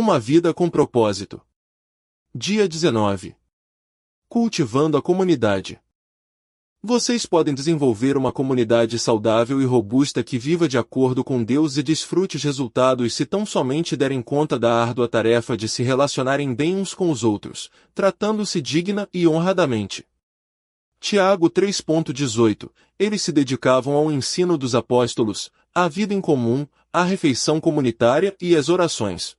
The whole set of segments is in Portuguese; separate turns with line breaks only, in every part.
Uma vida com propósito. Dia 19. Cultivando a comunidade. Vocês podem desenvolver uma comunidade saudável e robusta que viva de acordo com Deus e desfrute os resultados se tão somente derem conta da árdua tarefa de se relacionarem bem uns com os outros, tratando-se digna e honradamente. Tiago 3.18. Eles se dedicavam ao ensino dos apóstolos, à vida em comum, à refeição comunitária e às orações.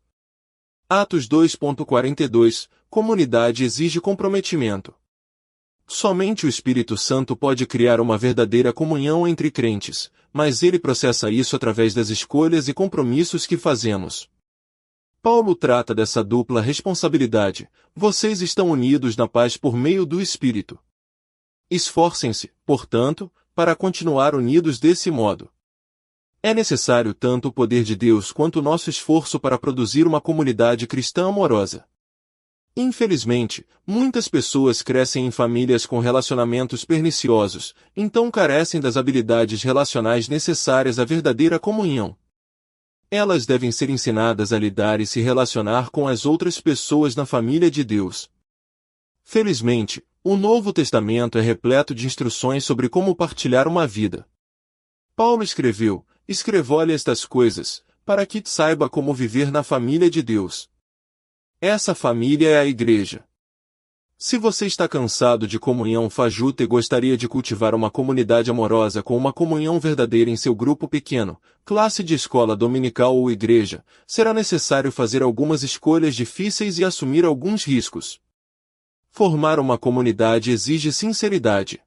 Atos 2.42. Comunidade exige comprometimento. Somente o Espírito Santo pode criar uma verdadeira comunhão entre crentes, mas ele processa isso através das escolhas e compromissos que fazemos. Paulo trata dessa dupla responsabilidade. Vocês estão unidos na paz por meio do Espírito. Esforcem-se, portanto, para continuar unidos desse modo. É necessário tanto o poder de Deus quanto o nosso esforço para produzir uma comunidade cristã amorosa. Infelizmente, muitas pessoas crescem em famílias com relacionamentos perniciosos, então carecem das habilidades relacionais necessárias à verdadeira comunhão. Elas devem ser ensinadas a lidar e se relacionar com as outras pessoas na família de Deus. Felizmente, o Novo Testamento é repleto de instruções sobre como partilhar uma vida. Paulo escreveu: escrevo-lhe estas coisas, para que saiba como viver na família de Deus. Essa família é a igreja. Se você está cansado de comunhão fajuta e gostaria de cultivar uma comunidade amorosa com uma comunhão verdadeira em seu grupo pequeno, classe de escola dominical ou igreja, será necessário fazer algumas escolhas difíceis e assumir alguns riscos. Formar uma comunidade exige sinceridade.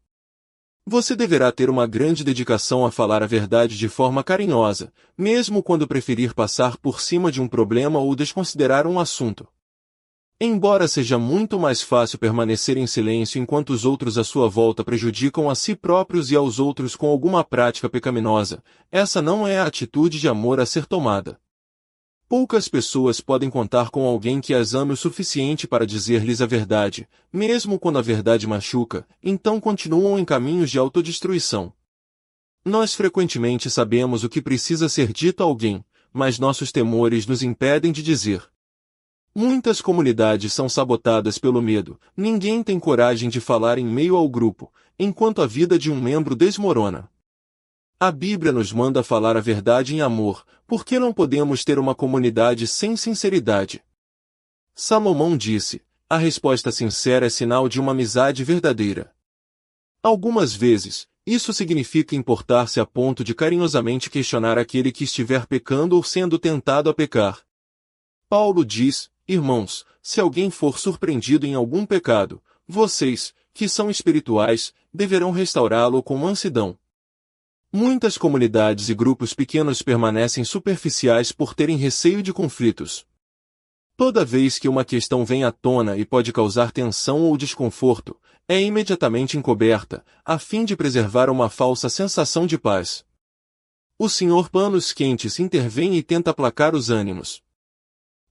Você deverá ter uma grande dedicação a falar a verdade de forma carinhosa, mesmo quando preferir passar por cima de um problema ou desconsiderar um assunto. Embora seja muito mais fácil permanecer em silêncio enquanto os outros à sua volta prejudicam a si próprios e aos outros com alguma prática pecaminosa, essa não é a atitude de amor a ser tomada. Poucas pessoas podem contar com alguém que as ame o suficiente para dizer-lhes a verdade, mesmo quando a verdade machuca, então continuam em caminhos de autodestruição. Nós frequentemente sabemos o que precisa ser dito a alguém, mas nossos temores nos impedem de dizer. Muitas comunidades são sabotadas pelo medo, ninguém tem coragem de falar em meio ao grupo, enquanto a vida de um membro desmorona. A Bíblia nos manda falar a verdade em amor, por que não podemos ter uma comunidade sem sinceridade? Salomão disse: a resposta sincera é sinal de uma amizade verdadeira. Algumas vezes, isso significa importar-se a ponto de carinhosamente questionar aquele que estiver pecando ou sendo tentado a pecar. Paulo diz: irmãos, se alguém for surpreendido em algum pecado, vocês, que são espirituais, deverão restaurá-lo com mansidão. Muitas comunidades e grupos pequenos permanecem superficiais por terem receio de conflitos. Toda vez que uma questão vem à tona e pode causar tensão ou desconforto, é imediatamente encoberta, a fim de preservar uma falsa sensação de paz. O Sr. Panos Quentes intervém e tenta aplacar os ânimos.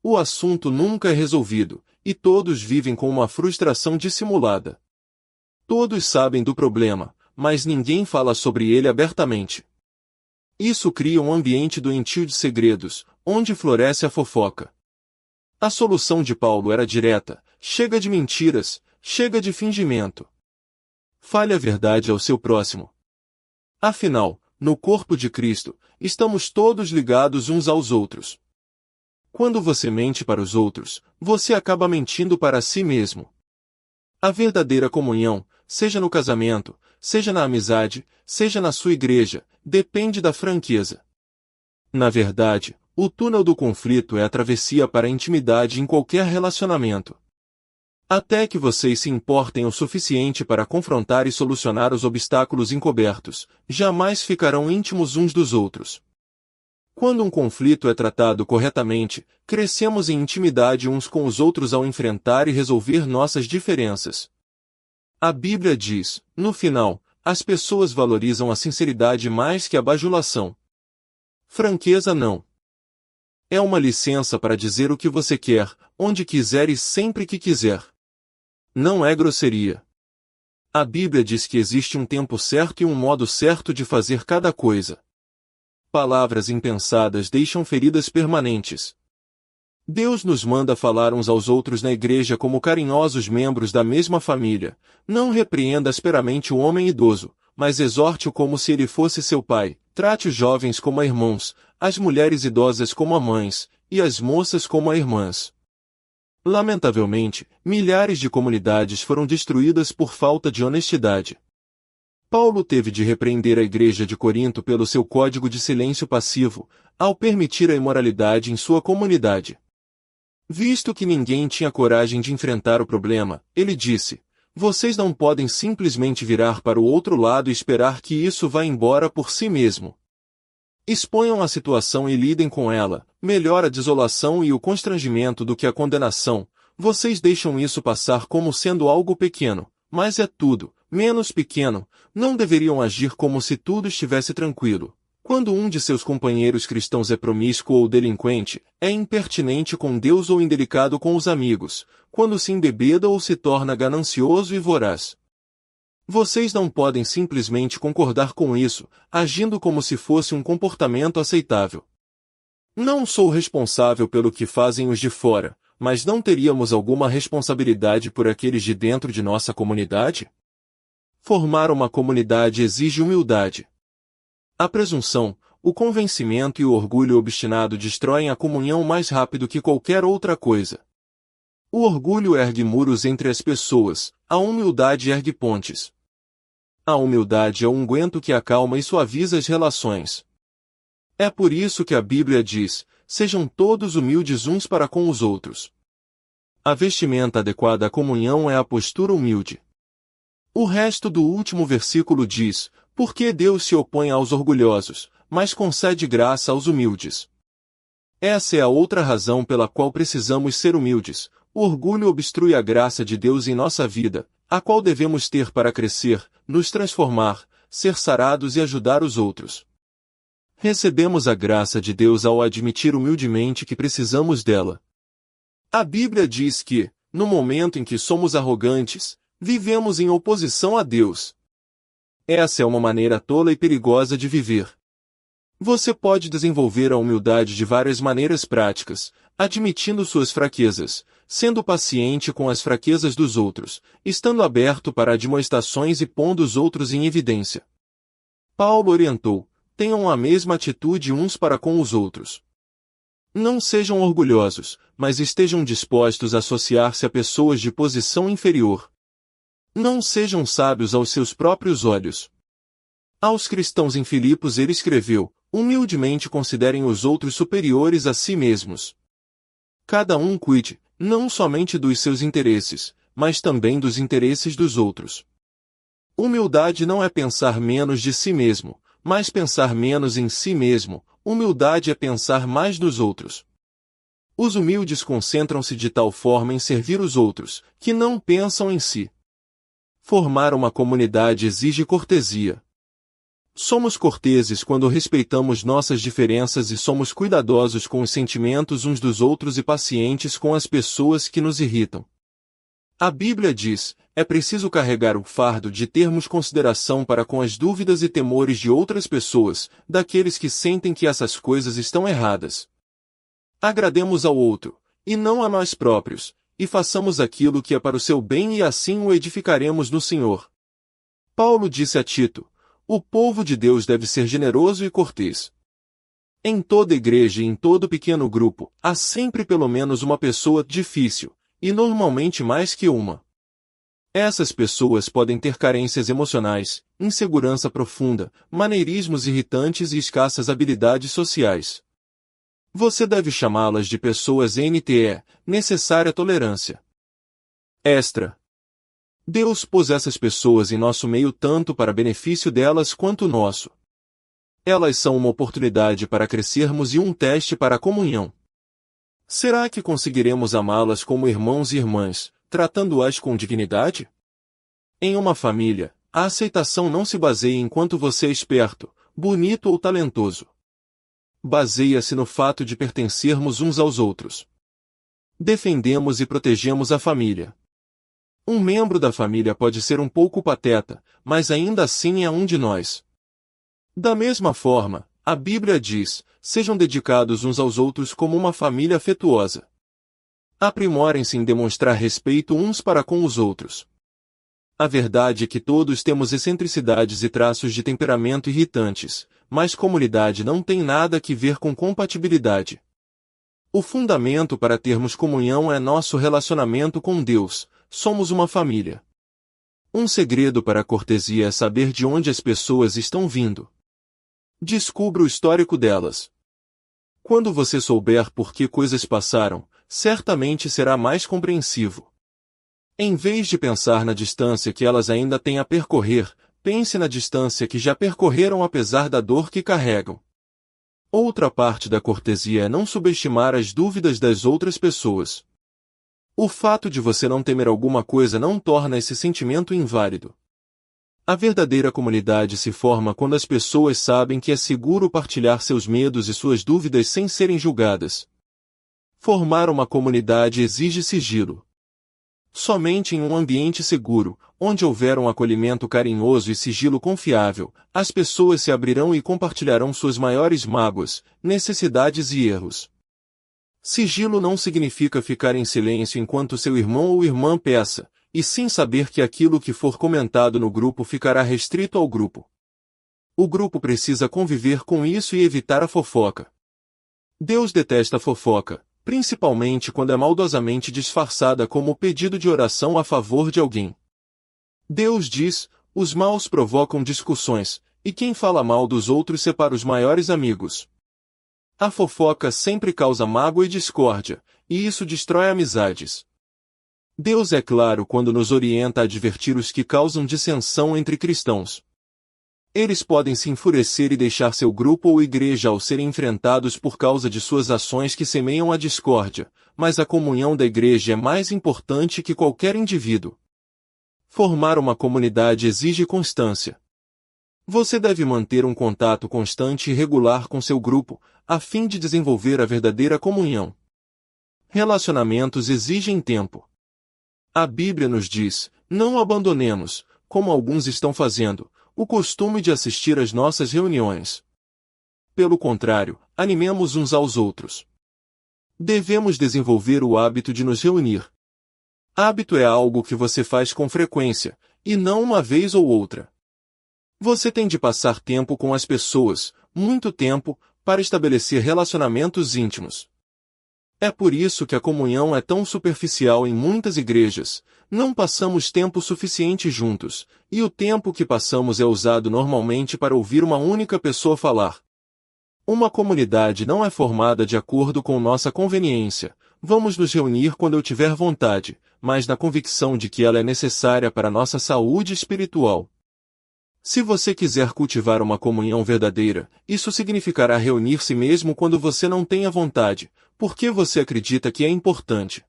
O assunto nunca é resolvido, e todos vivem com uma frustração dissimulada. Todos sabem do problema, mas ninguém fala sobre ele abertamente. Isso cria um ambiente doentio de segredos, onde floresce a fofoca. A solução de Paulo era direta: chega de mentiras, chega de fingimento. Fale a verdade ao seu próximo. Afinal, no corpo de Cristo, estamos todos ligados uns aos outros. Quando você mente para os outros, você acaba mentindo para si mesmo. A verdadeira comunhão, seja no casamento, seja na amizade, seja na sua igreja, depende da franqueza. Na verdade, o túnel do conflito é a travessia para a intimidade em qualquer relacionamento. Até que vocês se importem o suficiente para confrontar e solucionar os obstáculos encobertos, jamais ficarão íntimos uns dos outros. Quando um conflito é tratado corretamente, crescemos em intimidade uns com os outros ao enfrentar e resolver nossas diferenças. A Bíblia diz: no final, as pessoas valorizam a sinceridade mais que a bajulação. Franqueza não. É uma licença para dizer o que você quer, onde quiser e sempre que quiser. Não é grosseria. A Bíblia diz que existe um tempo certo e um modo certo de fazer cada coisa. Palavras impensadas deixam feridas permanentes. Deus nos manda falar uns aos outros na igreja como carinhosos membros da mesma família. Não repreenda asperamente o homem idoso, mas exorte-o como se ele fosse seu pai. Trate os jovens como a irmãos, as mulheres idosas como a mães, e as moças como a irmãs. Lamentavelmente, milhares de comunidades foram destruídas por falta de honestidade. Paulo teve de repreender a igreja de Corinto pelo seu código de silêncio passivo, ao permitir a imoralidade em sua comunidade. Visto que ninguém tinha coragem de enfrentar o problema, ele disse: vocês não podem simplesmente virar para o outro lado e esperar que isso vá embora por si mesmo. Exponham a situação e lidem com ela. Melhor a desolação e o constrangimento do que a condenação. Vocês deixam isso passar como sendo algo pequeno, mas é tudo, menos pequeno. Não deveriam agir como se tudo estivesse tranquilo. Quando um de seus companheiros cristãos é promíscuo ou delinquente, é impertinente com Deus ou indelicado com os amigos, quando se embebeda ou se torna ganancioso e voraz. Vocês não podem simplesmente concordar com isso, agindo como se fosse um comportamento aceitável. Não sou responsável pelo que fazem os de fora, mas não teríamos alguma responsabilidade por aqueles de dentro de nossa comunidade? Formar uma comunidade exige humildade. A presunção, o convencimento e o orgulho obstinado destroem a comunhão mais rápido que qualquer outra coisa. O orgulho ergue muros entre as pessoas, a humildade ergue pontes. A humildade é o unguento que acalma e suaviza as relações. É por isso que a Bíblia diz: sejam todos humildes uns para com os outros. A vestimenta adequada à comunhão é a postura humilde. O resto do último versículo diz: porque Deus se opõe aos orgulhosos, mas concede graça aos humildes. Essa é a outra razão pela qual precisamos ser humildes. O orgulho obstrui a graça de Deus em nossa vida, a qual devemos ter para crescer, nos transformar, ser sarados e ajudar os outros. Recebemos a graça de Deus ao admitir humildemente que precisamos dela. A Bíblia diz que, no momento em que somos arrogantes, vivemos em oposição a Deus. Essa é uma maneira tola e perigosa de viver. Você pode desenvolver a humildade de várias maneiras práticas, admitindo suas fraquezas, sendo paciente com as fraquezas dos outros, estando aberto para admoestações e pondo os outros em evidência. Paulo orientou: tenham a mesma atitude uns para com os outros. Não sejam orgulhosos, mas estejam dispostos a associar-se a pessoas de posição inferior. Não sejam sábios aos seus próprios olhos. Aos cristãos em Filipos ele escreveu: humildemente considerem os outros superiores a si mesmos. Cada um cuide, não somente dos seus interesses, mas também dos interesses dos outros. Humildade não é pensar menos de si mesmo, mas pensar menos em si mesmo. Humildade é pensar mais nos outros. Os humildes concentram-se de tal forma em servir os outros, que não pensam em si. Formar uma comunidade exige cortesia. Somos corteses quando respeitamos nossas diferenças e somos cuidadosos com os sentimentos uns dos outros e pacientes com as pessoas que nos irritam. A Bíblia diz: é preciso carregar o fardo de termos consideração para com as dúvidas e temores de outras pessoas, daqueles que sentem que essas coisas estão erradas. Agrademos ao outro, e não a nós próprios, e façamos aquilo que é para o seu bem e assim o edificaremos no Senhor. Paulo disse a Tito: o povo de Deus deve ser generoso e cortês. Em toda igreja e em todo pequeno grupo, há sempre pelo menos uma pessoa difícil, e normalmente mais que uma. Essas pessoas podem ter carências emocionais, insegurança profunda, maneirismos irritantes e escassas habilidades sociais. Você deve chamá-las de pessoas NTE, necessária tolerância. Extra. Deus pôs essas pessoas em nosso meio tanto para benefício delas quanto nosso. Elas são uma oportunidade para crescermos e um teste para a comunhão. Será que conseguiremos amá-las como irmãos e irmãs, tratando-as com dignidade? Em uma família, a aceitação não se baseia em quanto você é esperto, bonito ou talentoso. Baseia-se no fato de pertencermos uns aos outros. Defendemos e protegemos a família. Um membro da família pode ser um pouco pateta, mas ainda assim é um de nós. Da mesma forma, a Bíblia diz: sejam dedicados uns aos outros como uma família afetuosa. Aprimorem-se em demonstrar respeito uns para com os outros. A verdade é que todos temos excentricidades e traços de temperamento irritantes, mas comunidade não tem nada que ver com compatibilidade. O fundamento para termos comunhão é nosso relacionamento com Deus, somos uma família. Um segredo para a cortesia é saber de onde as pessoas estão vindo. Descubra o histórico delas. Quando você souber por que coisas passaram, certamente será mais compreensivo. Em vez de pensar na distância que elas ainda têm a percorrer, pense na distância que já percorreram apesar da dor que carregam. Outra parte da cortesia é não subestimar as dúvidas das outras pessoas. O fato de você não temer alguma coisa não torna esse sentimento inválido. A verdadeira comunidade se forma quando as pessoas sabem que é seguro partilhar seus medos e suas dúvidas sem serem julgadas. Formar uma comunidade exige sigilo. Somente em um ambiente seguro, onde houver um acolhimento carinhoso e sigilo confiável, as pessoas se abrirão e compartilharão suas maiores mágoas, necessidades e erros. Sigilo não significa ficar em silêncio enquanto seu irmão ou irmã peça, e sim saber que aquilo que for comentado no grupo ficará restrito ao grupo. O grupo precisa conviver com isso e evitar a fofoca. Deus detesta a fofoca, principalmente quando é maldosamente disfarçada como pedido de oração a favor de alguém. Deus diz, os maus provocam discussões, e quem fala mal dos outros separa os maiores amigos. A fofoca sempre causa mágoa e discórdia, e isso destrói amizades. Deus é claro quando nos orienta a advertir os que causam dissensão entre cristãos. Eles podem se enfurecer e deixar seu grupo ou igreja ao serem enfrentados por causa de suas ações que semeiam a discórdia, mas a comunhão da igreja é mais importante que qualquer indivíduo. Formar uma comunidade exige constância. Você deve manter um contato constante e regular com seu grupo, a fim de desenvolver a verdadeira comunhão. Relacionamentos exigem tempo. A Bíblia nos diz, não abandonemos, como alguns estão fazendo, o costume de assistir às nossas reuniões. Pelo contrário, animemos uns aos outros. Devemos desenvolver o hábito de nos reunir. Hábito é algo que você faz com frequência, e não uma vez ou outra. Você tem de passar tempo com as pessoas, muito tempo, para estabelecer relacionamentos íntimos. É por isso que a comunhão é tão superficial em muitas igrejas, não passamos tempo suficiente juntos, e o tempo que passamos é usado normalmente para ouvir uma única pessoa falar. Uma comunidade não é formada de acordo com nossa conveniência, vamos nos reunir quando eu tiver vontade, mas na convicção de que ela é necessária para nossa saúde espiritual. Se você quiser cultivar uma comunhão verdadeira, isso significará reunir-se mesmo quando você não tenha vontade, porque você acredita que é importante.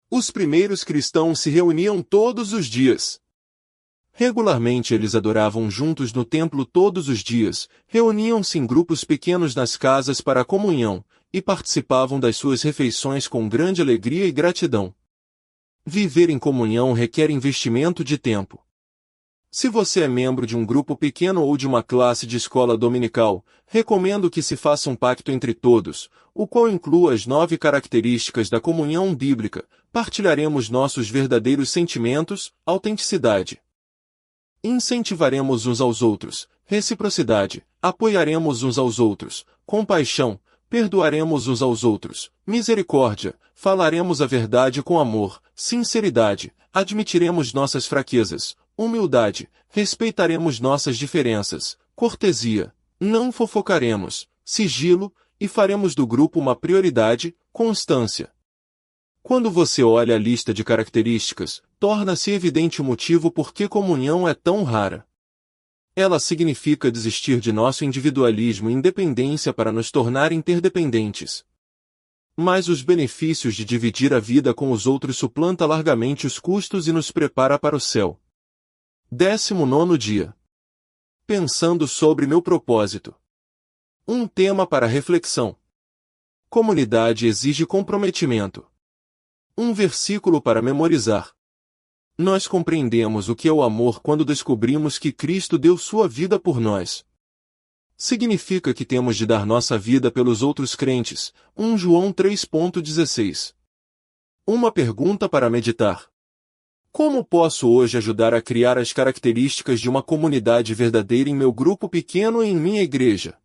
Os primeiros cristãos se reuniam todos os dias. Regularmente eles adoravam juntos no templo todos os dias, reuniam-se em grupos pequenos nas casas para a comunhão, e participavam das suas refeições com grande alegria e gratidão. Viver em comunhão requer investimento de tempo. Se você é membro de um grupo pequeno ou de uma classe de escola dominical, recomendo que se faça um pacto entre todos, o qual inclua as 9 características da comunhão bíblica. Partilharemos nossos verdadeiros sentimentos, autenticidade. Incentivaremos uns aos outros, reciprocidade, apoiaremos uns aos outros, compaixão, perdoaremos uns aos outros, misericórdia, falaremos a verdade com amor, sinceridade, admitiremos nossas fraquezas, humildade, respeitaremos nossas diferenças, cortesia, não fofocaremos, sigilo, e faremos do grupo uma prioridade, constância. Quando você olha a lista de características, torna-se evidente o motivo por que comunhão é tão rara. Ela significa desistir de nosso individualismo e independência para nos tornar interdependentes. Mas os benefícios de dividir a vida com os outros suplanta largamente os custos e nos prepara para o céu. 19º dia. Pensando sobre meu propósito. Um tema para reflexão. Comunidade exige comprometimento. Um versículo para memorizar. Nós compreendemos o que é o amor quando descobrimos que Cristo deu sua vida por nós. Significa que temos de dar nossa vida pelos outros crentes. 1 João 3,16. Uma pergunta para meditar. Como posso hoje ajudar a criar as características de uma comunidade verdadeira em meu grupo pequeno e em minha igreja?